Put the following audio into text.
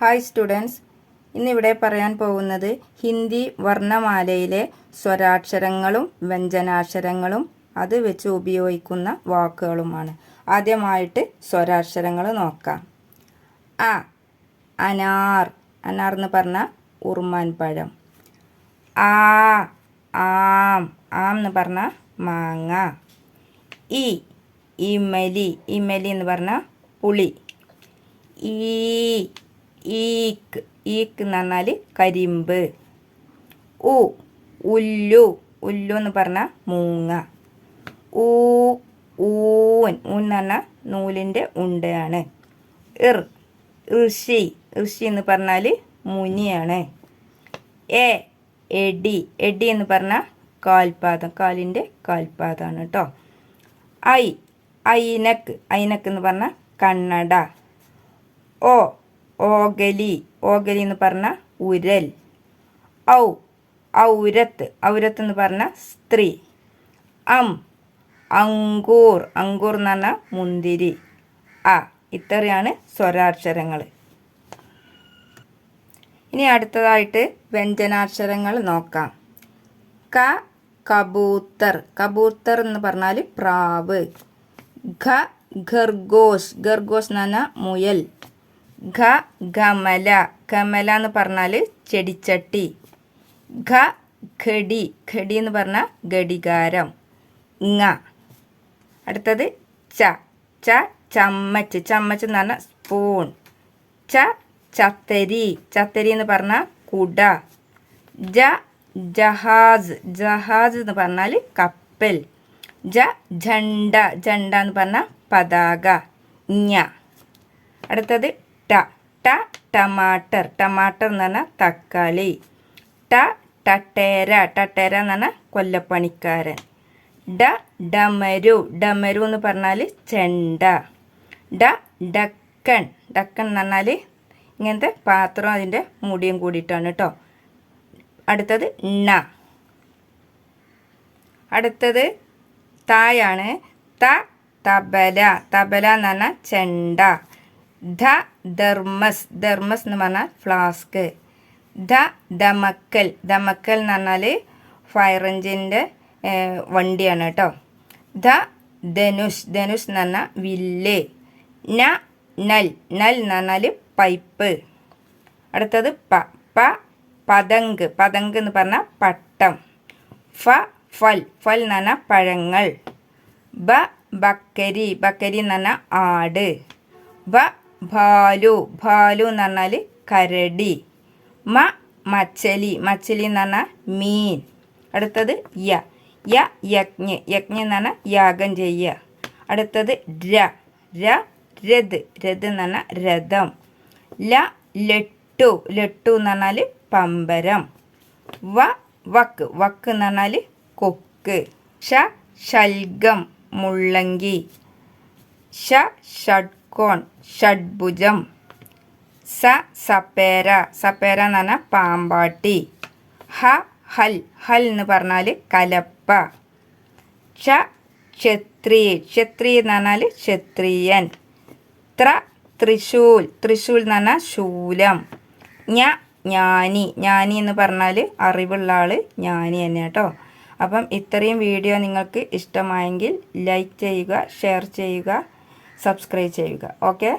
Hi students, ഇന്നിവിടെ പറയാൻ പോകുന്നത് ഹിന്ദി വർണ്ണമാലയിലെ സ്വരാക്ഷരങ്ങളും വ്യഞ്ജനാക്ഷരങ്ങളും അത് വെച്ച് ഉപയോഗിക്കുന്ന വാക്കുകളുമാണ്. ആദ്യമായിട്ട് സ്വരാക്ഷരങ്ങൾ നോക്കാം. അ അനാർ, അനാർ എന്ന് പറഞ്ഞാൽ ഉറുമാൻ പഴം. ആ ആം, ആം എന്ന് പറഞ്ഞാൽ മാങ്ങ. ഇ ഇമലി, ഇമലി എന്ന് പറഞ്ഞാൽ പുളി. ഈ ഈക്ക്, ഈക്ക് എന്ന് പറഞ്ഞാൽ കരിമ്പ്. ഉ ഉല്ലു, ഉല്ലു എന്ന് പറഞ്ഞാൽ മൂങ്ങ. ഊ ഊൻ, ഊൻ എന്ന് പറഞ്ഞാൽ നൂലിൻ്റെ ഉണ്ടയാണ്. ഋഷി, ഋഷി എന്ന് പറഞ്ഞാൽ മുനിയാണ്. എടി, എടി എന്ന് പറഞ്ഞാൽ കാൽപാദം, കാലിൻ്റെ കാൽപാദമാണ് കേട്ടോ. ഐനക്ക്, ഐനക്ക് എന്ന് പറഞ്ഞാൽ കണ്ണട. ഓഗലി, ഓഗലി എന്ന് പറഞ്ഞാൽ ഉരൽ. ഔരത്ത്, ഔരത്ത് എന്ന് പറഞ്ഞാൽ സ്ത്രീ. അങ്കൂർ, അങ്കൂർ എന്ന് പറഞ്ഞാൽ മുന്തിരി. ഇത്രയാണ് സ്വരാക്ഷരങ്ങൾ. ഇനി അടുത്തതായിട്ട് വ്യഞ്ജനാക്ഷരങ്ങൾ നോക്കാം. കബൂത്തർ, കബൂത്തർ എന്ന് പറഞ്ഞാൽ പ്രാവ്. ഖർഗോഷ്, ഖർഗോഷ് എന്ന് പറഞ്ഞാൽ മുയൽ. ഗമല, ഗമല എന്ന് പറഞ്ഞാൽ ചെടിച്ചട്ടി. ഘടി, ഘടി എന്ന് പറഞ്ഞാൽ ഘടികാരം. അടുത്തത് ചമ്മച്ച്, ചമ്മച്ച് എന്ന് പറഞ്ഞാൽ സ്പൂൺ. ചത്തരി, ചത്തരി എന്ന് പറഞ്ഞാൽ കുട. ജഹാസ്, ജഹാസ് എന്ന് പറഞ്ഞാൽ കപ്പൽ. ജണ്ട, ജണ്ട എന്ന് പറഞ്ഞാൽ പതാക. അടുത്തത് ടമാട്ടർ, ടമാട്ടർ എന്ന് പറഞ്ഞാൽ തക്കാളി. ടട്ടേര, ടട്ടേര എന്ന് പറഞ്ഞാൽ കൊല്ലപ്പണിക്കാരൻ. ഡമരു, ഡമരു എന്ന് പറഞ്ഞാൽ ചെണ്ട. ഡക്കൺ, ഡക്കൺ എന്ന് പറഞ്ഞാൽ ഇങ്ങനത്തെ പാത്രം അതിൻ്റെ മൂടിയും കൂടിയിട്ടാണ് കേട്ടോ. അടുത്തത് അടുത്തത് തായാണ്. തബല, തബല എന്ന് പറഞ്ഞാൽ ചെണ്ട. ധർമ്മസ്, ധർമ്മസ് എന്ന് പറഞ്ഞാൽ ഫ്ലാസ്ക്. ദമക്കൽ, ദമക്കൽ എന്ന് പറഞ്ഞാൽ ഫയർ എഞ്ചിൻ്റെ വണ്ടിയാണ് കേട്ടോ. ധനുഷ്, ധനുഷ് എന്ന് പറഞ്ഞാൽ വില്ല്. നൽ, നൽ എന്ന് പറഞ്ഞാൽ പൈപ്പ്. അടുത്തത് പതങ്ക്, പതങ്ക് എന്ന് പറഞ്ഞാൽ പട്ടം. ഫൽ, ഫൽ എന്ന് പറഞ്ഞാൽ പഴങ്ങൾ. ബക്കരി, ബക്കരി എന്ന് പറഞ്ഞാൽ ആട്. ഭാലു, ഭാലു എന്ന് പറഞ്ഞാൽ കരടി. മച്ചലി, മച്ചലി എന്ന് പറഞ്ഞാൽ മീൻ. അടുത്തത് യജ്ഞ, യജ്ഞ എന്ന് പറഞ്ഞാൽ യാഗം ചെയ്യുക. അടുത്തത് രഥ്, രഥ് എന്ന് പറഞ്ഞാൽ രഥം. ലട്ടു, ലട്ടു എന്ന് പറഞ്ഞാൽ പമ്പരം. വക്ക്, വക്ക് എന്ന് പറഞ്ഞാൽ കൊക്ക്. ശൽഗം, മുള്ളങ്കി. ഷഡ്കോൺ, ഷഡ്ഭുജം. സപ്പേര, സപ്പേര എന്ന് പറഞ്ഞാൽ പാമ്പാട്ടി. ഹൽ, ഹൽ എന്ന് പറഞ്ഞാൽ കലപ്പ. ക്ഷത്രി, ക്ഷത്രി എന്ന് പറഞ്ഞാൽ ക്ഷത്രിയൻ. തൃശൂൽ, തൃശൂൽ എന്ന് പറഞ്ഞാൽ ശൂലം. ജ്ഞാനി, ജ്ഞാനി എന്ന് പറഞ്ഞാൽ അറിവുള്ള ആൾ ജ്ഞാനി തന്നെ കേട്ടോ. അപ്പം ഇത്രയും വീഡിയോ നിങ്ങൾക്ക് ഇഷ്ടമായെങ്കിൽ ലൈക്ക് ചെയ്യുക, ഷെയർ ചെയ്യുക, സബ്സ്ക്രൈബ് ചെയ്യുക. ഓക്കെ.